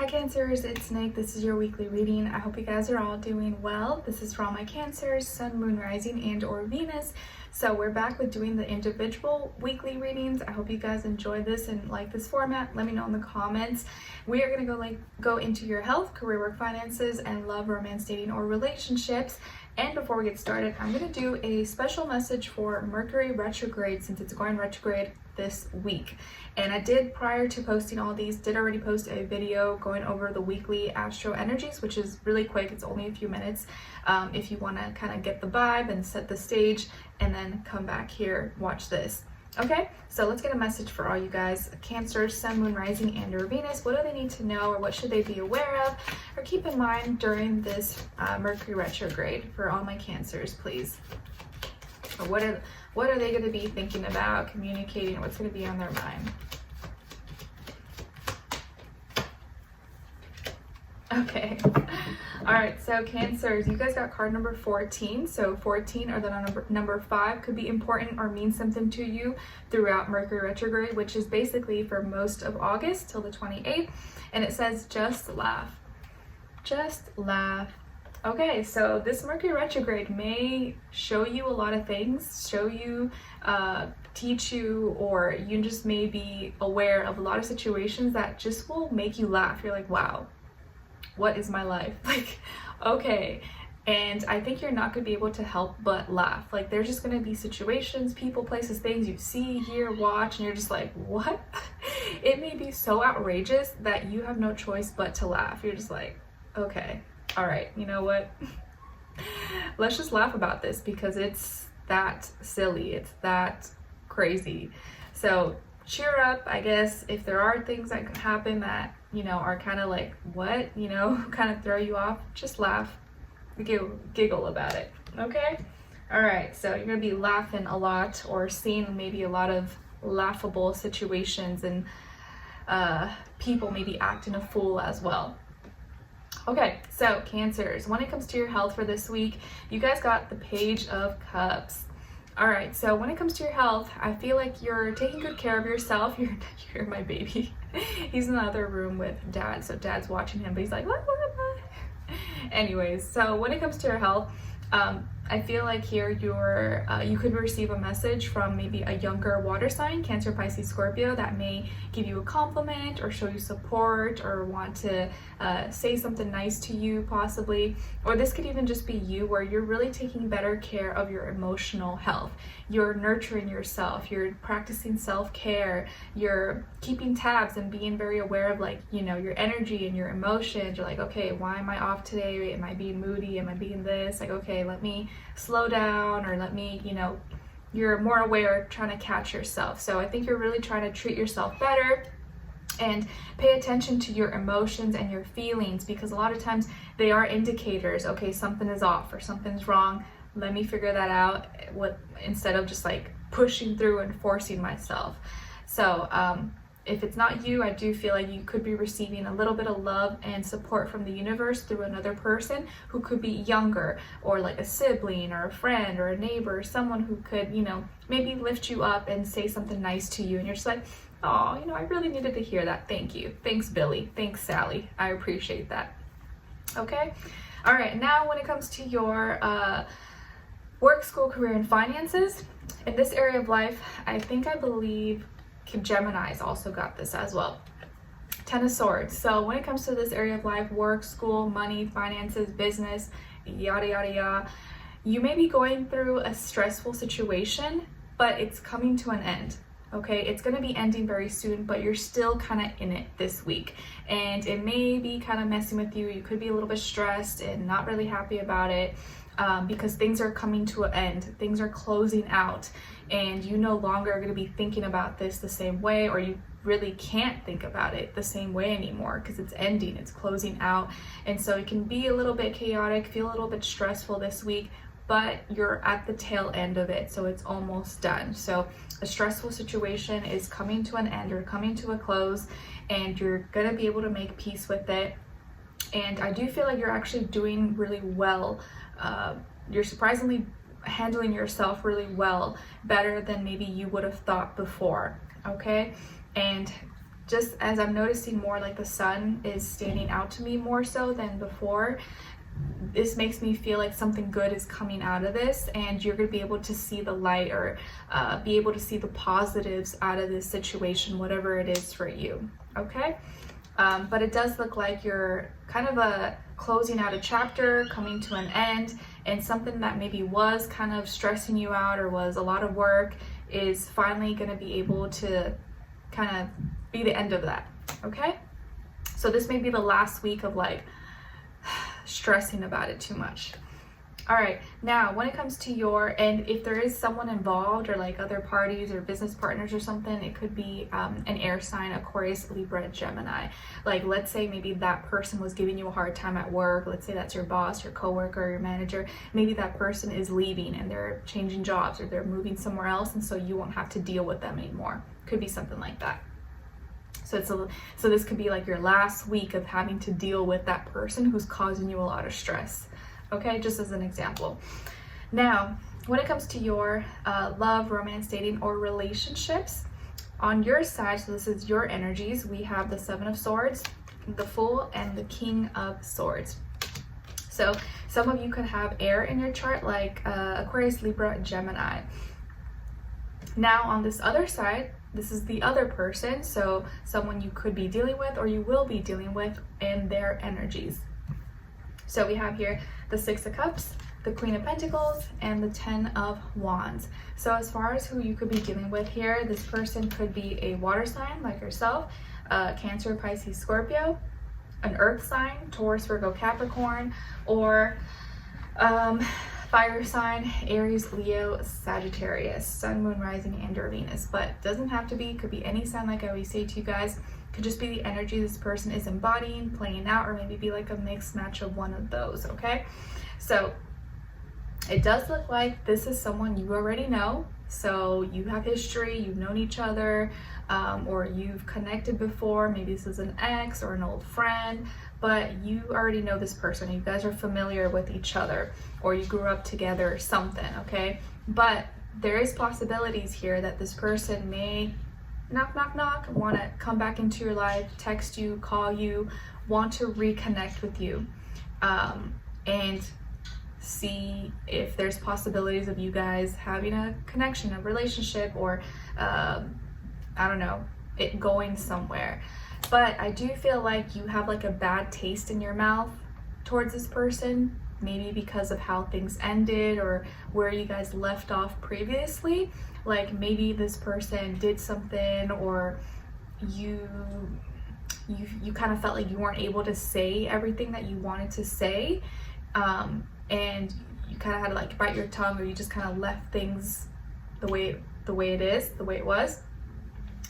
Hi Cancers, it's Nick. This is your weekly reading. I hope you guys are all doing well. This is for all my Cancers, Sun, Moon, Rising, and or Venus. So we're back with doing the individual weekly readings. I hope you guys enjoy this and like this format. Let me know in the comments. We are going to go into your health, career, work, finances, and love, romance, dating, or relationships. And before we get started, I'm going to do a special message for Mercury retrograde since it's going retrograde this week. And I did, prior to posting all these, did already post a video going over the weekly astro energies, which is really quick. It's only a few minutes if you want to kind of get the vibe and set the stage and then come back here, watch this. Okay, so let's get a message for all you guys. Cancer, Sun, Moon, Rising, and or Venus. What do they need to know, or what should they be aware of or keep in mind during this Mercury retrograde for all my Cancers, please? Or what are they going to be thinking about, communicating, what's going to be on their mind? Okay. All right, so Cancers, you guys got card number 14. So 14 or the number 5 could be important or mean something to you throughout Mercury retrograde, which is basically for most of August till the 28th. And it says, just laugh. Just laugh. Okay, so this Mercury retrograde may show you a lot of things, show you, teach you, or you just may be aware of a lot of situations that just will make you laugh. You're like, wow, what is my life? Like, okay. And I think you're not going to be able to help but laugh. Like, there's just going to be situations, people, places, things you see, hear, watch, and you're just like, what? It may be so outrageous that you have no choice but to laugh. You're just like, okay. All right, you know what? Let's just laugh about this because it's that silly. It's that crazy. So cheer up, I guess. If there are things that can happen that, you know, are kind of like, what, you know, kind of throw you off, just laugh, giggle about it. Okay? All right, so you're going to be laughing a lot or seeing maybe a lot of laughable situations and people maybe acting a fool as well. Okay, so Cancers, when it comes to your health for this week, you guys got the Page of Cups. All right, so when it comes to your health, I feel like you're taking good care of yourself. You're my baby. He's in the other room with Dad, so Dad's watching him, but he's like, what? Anyways, so when it comes to your health, I feel like here you could receive a message from maybe a younger water sign, Cancer, Pisces, Scorpio, that may give you a compliment or show you support or want to say something nice to you possibly. Or this could even just be you, where you're really taking better care of your emotional health. You're nurturing yourself, you're practicing self-care, you're keeping tabs and being very aware of, like, you know, your energy and your emotions. You're like, okay, why am I off today? Am I being moody? Am I being this? Like, okay, let me slow down, or let me, you know, you're more aware, trying to catch yourself. So I think you're really trying to treat yourself better and pay attention to your emotions and your feelings, because a lot of times they are indicators. Okay, something is off or something's wrong. Let me figure that out, instead of just like pushing through and forcing myself. So if it's not you, I do feel like you could be receiving a little bit of love and support from the universe through another person who could be younger, or like a sibling or a friend or a neighbor, or someone who could, you know, maybe lift you up and say something nice to you. And you're just like, oh, you know, I really needed to hear that. Thank you. Thanks, Billy. Thanks, Sally. I appreciate that. Okay. All right. Now, when it comes to your work, school, career, and finances, in this area of life, I believe Gemini's also got this as well. Ten of Swords. So when it comes to this area of life, work, school, money, finances, business, yada, yada, yada, you may be going through a stressful situation, but it's coming to an end. Okay, it's going to be ending very soon, but you're still kind of in it this week, and it may be kind of messing with you. You could be a little bit stressed and not really happy about it, because things are coming to an end, things are closing out, and you no longer are going to be thinking about this the same way, or you really can't think about it the same way anymore because it's ending, it's closing out. And so it can be a little bit chaotic, feel a little bit stressful this week, but you're at the tail end of it, so it's almost done. So a stressful situation is coming to an end or coming to a close, and you're gonna be able to make peace with it. And I do feel like you're actually doing really well. You're surprisingly handling yourself really well, better than maybe you would have thought before. Okay, and just as I'm noticing more, like the sun is standing out to me more so than before. This makes me feel like something good is coming out of this, and you're going to be able to see the light, or be able to see the positives out of this situation, whatever it is for you. Okay. But it does look like you're kind of closing out a chapter, coming to an end, and something that maybe was kind of stressing you out or was a lot of work is finally going to be able to kind of be the end of that. Okay. So this may be the last week of like stressing about it too much. All right, now when it comes to and if there is someone involved, or like other parties or business partners or something, it could be an air sign, Aquarius, Libra, Gemini. Like, let's say maybe that person was giving you a hard time at work. Let's say that's your boss, your coworker, your manager. Maybe that person is leaving and they're changing jobs, or they're moving somewhere else, and so you won't have to deal with them anymore. Could be something like that. So this could be like your last week of having to deal with that person who's causing you a lot of stress. Okay, just as an example. Now, when it comes to your love, romance, dating, or relationships, on your side, so this is your energies, we have the Seven of Swords, the Fool, and the King of Swords. So some of you could have air in your chart, like Aquarius, Libra, Gemini. Now on this other side, this is the other person, so someone you could be dealing with or you will be dealing with in their energies. So we have here the Six of Cups, the Queen of Pentacles, and the Ten of Wands. So as far as who you could be dealing with here, this person could be a water sign like yourself, Cancer, Pisces, Scorpio, an earth sign, Taurus, Virgo, Capricorn, or fire sign, Aries, Leo, Sagittarius, Sun, Moon, Rising, and or Venus. But doesn't have to be, could be any sign, like I always say to you guys. Could just be the energy this person is embodying, playing out, or maybe be like a mixed match of one of those. Okay, so it does look like this is someone you already know. So you have history, you've known each other, or you've connected before. Maybe this is an ex or an old friend, but you already know this person. You guys are familiar with each other, or you grew up together or something. Okay, but there is possibilities here that this person may knock, knock, knock, want to come back into your life, text you, call you, want to reconnect with you, and see if there's possibilities of you guys having a connection, a relationship, or I don't know, it going somewhere. But I do feel like you have like a bad taste in your mouth towards this person, maybe because of how things ended or where you guys left off previously. Like maybe this person did something, or you kind of felt like you weren't able to say everything that you wanted to say, and you kind of had to like bite your tongue, or you just kind of left things the way it was.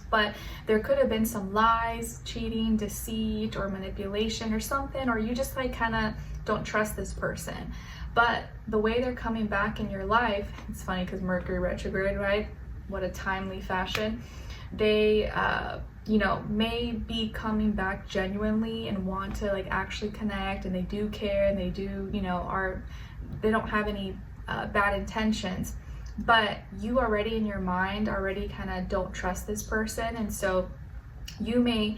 But there could have been some lies, cheating, deceit, or manipulation or something, or you just like kind of don't trust this person. But the way they're coming back in your life, it's funny because Mercury retrograde, right? What a timely fashion. They, you know, may be coming back genuinely and want to like actually connect, and they do care, and they do, you know, they don't have any bad intentions. But you already in your mind already kind of don't trust this person, and so you may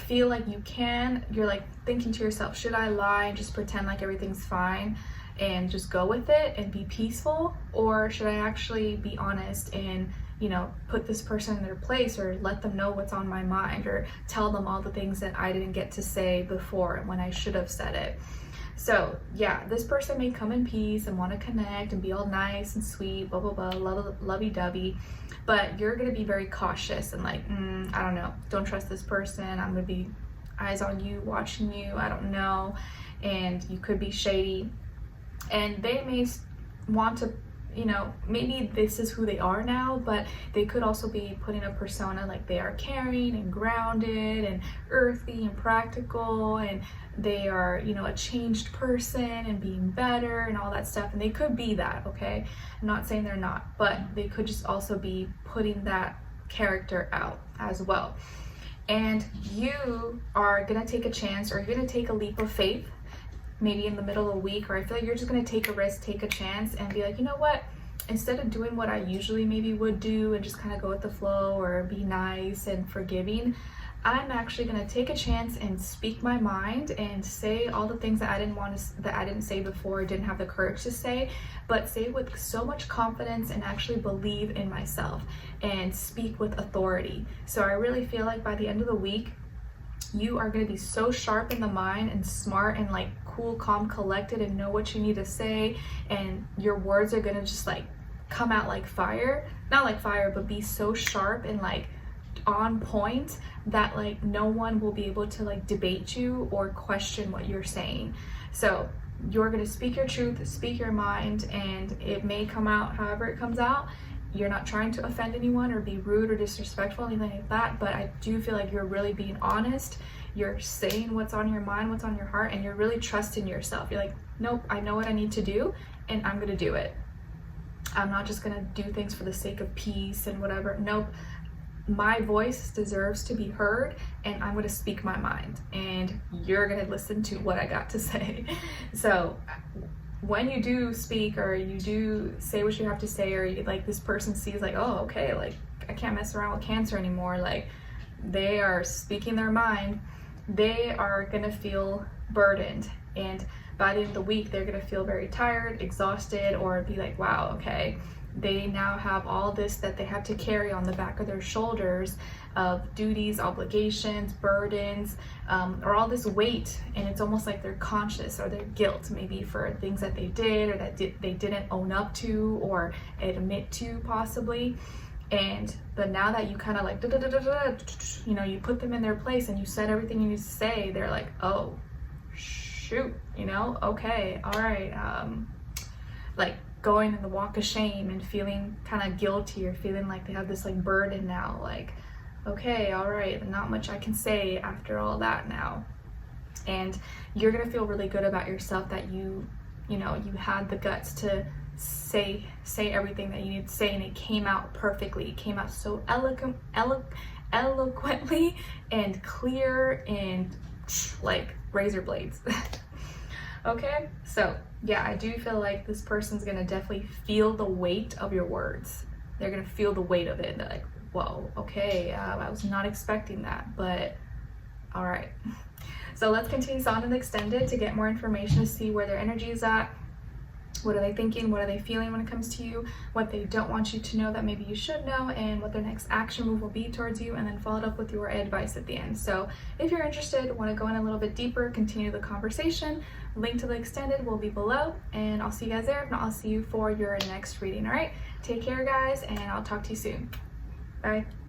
feel like you're like thinking to yourself, should I lie and just pretend like everything's fine and just go with it and be peaceful, or should I actually be honest and, you know, put this person in their place, or let them know what's on my mind, or tell them all the things that I didn't get to say before when I should have said it. So yeah, this person may come in peace and want to connect and be all nice and sweet, blah, blah, blah, lovey-dovey, but you're going to be very cautious and like, I don't know, don't trust this person. I'm going to be eyes on you, watching you, I don't know. And you could be shady, and they may want to, you know, maybe this is who they are now, but they could also be putting a persona like they are caring and grounded and earthy and practical, and they are, you know, a changed person and being better and all that stuff. And they could be that, okay? I'm not saying they're not, but they could just also be putting that character out as well. And you are gonna take a chance, or you're gonna take a leap of faith, maybe in the middle of a week, or I feel like you're just gonna take a risk, take a chance, and be like, you know what? Instead of doing what I usually maybe would do and just kind of go with the flow or be nice and forgiving, I'm actually going to take a chance and speak my mind and say all the things that I didn't say before, didn't have the courage to say, but say with so much confidence and actually believe in myself and speak with authority. So I really feel like by the end of the week, you are going to be so sharp in the mind and smart and like cool, calm, collected, and know what you need to say, and your words are going to just like come out like fire. Not like fire, but be so sharp and like on point that like no one will be able to like debate you or question what you're saying. So you're going to speak your truth, speak your mind, and it may come out however it comes out. You're not trying to offend anyone or be rude or disrespectful, anything like that, but I do feel like you're really being honest. You're saying what's on your mind, what's on your heart, and you're really trusting yourself. You're like, nope, I know what I need to do, and I'm going to do it. I'm not just going to do things for the sake of peace and whatever. Nope. My voice deserves to be heard, and I'm going to speak my mind, and you're going to listen to what I got to say. So when you do speak or you do say what you have to say, or you, like this person sees like, oh, okay, like I can't mess around with Cancer anymore, like they are speaking their mind, they are going to feel burdened, and by the end of the week they're going to feel very tired, exhausted, or be like, wow, okay, they now have all this that they have to carry on the back of their shoulders of duties, obligations, burdens, or all this weight, and it's almost like they're conscious, or their guilt maybe for things that they did or that they didn't own up to or admit to possibly. But now that you kind of like you know, you put them in their place and you said everything you need to say, they're like, oh shoot, you know, okay, all right, like going in the walk of shame and feeling kind of guilty, or feeling like they have this like burden now, like, okay, all right, not much I can say after all that now. And you're gonna feel really good about yourself that you know, you had the guts to say everything that you need to say, and it came out perfectly. It came out so eloquently and clear and like razor blades. Okay, so yeah, I do feel like this person's gonna definitely feel the weight of your words. They're gonna feel the weight of it. They're like, whoa, okay, I was not expecting that, but all right. So let's continue on to the extended to get more information, to see where their energy is at. What are they thinking? What are they feeling when it comes to you? What they don't want you to know that maybe you should know, and what their next action move will be towards you, and then followed up with your advice at the end. So if you're interested, want to go in a little bit deeper, continue the conversation, link to the extended will be below, and I'll see you guys there. If not, I'll see you for your next reading. All right, take care guys, and I'll talk to you soon. Bye.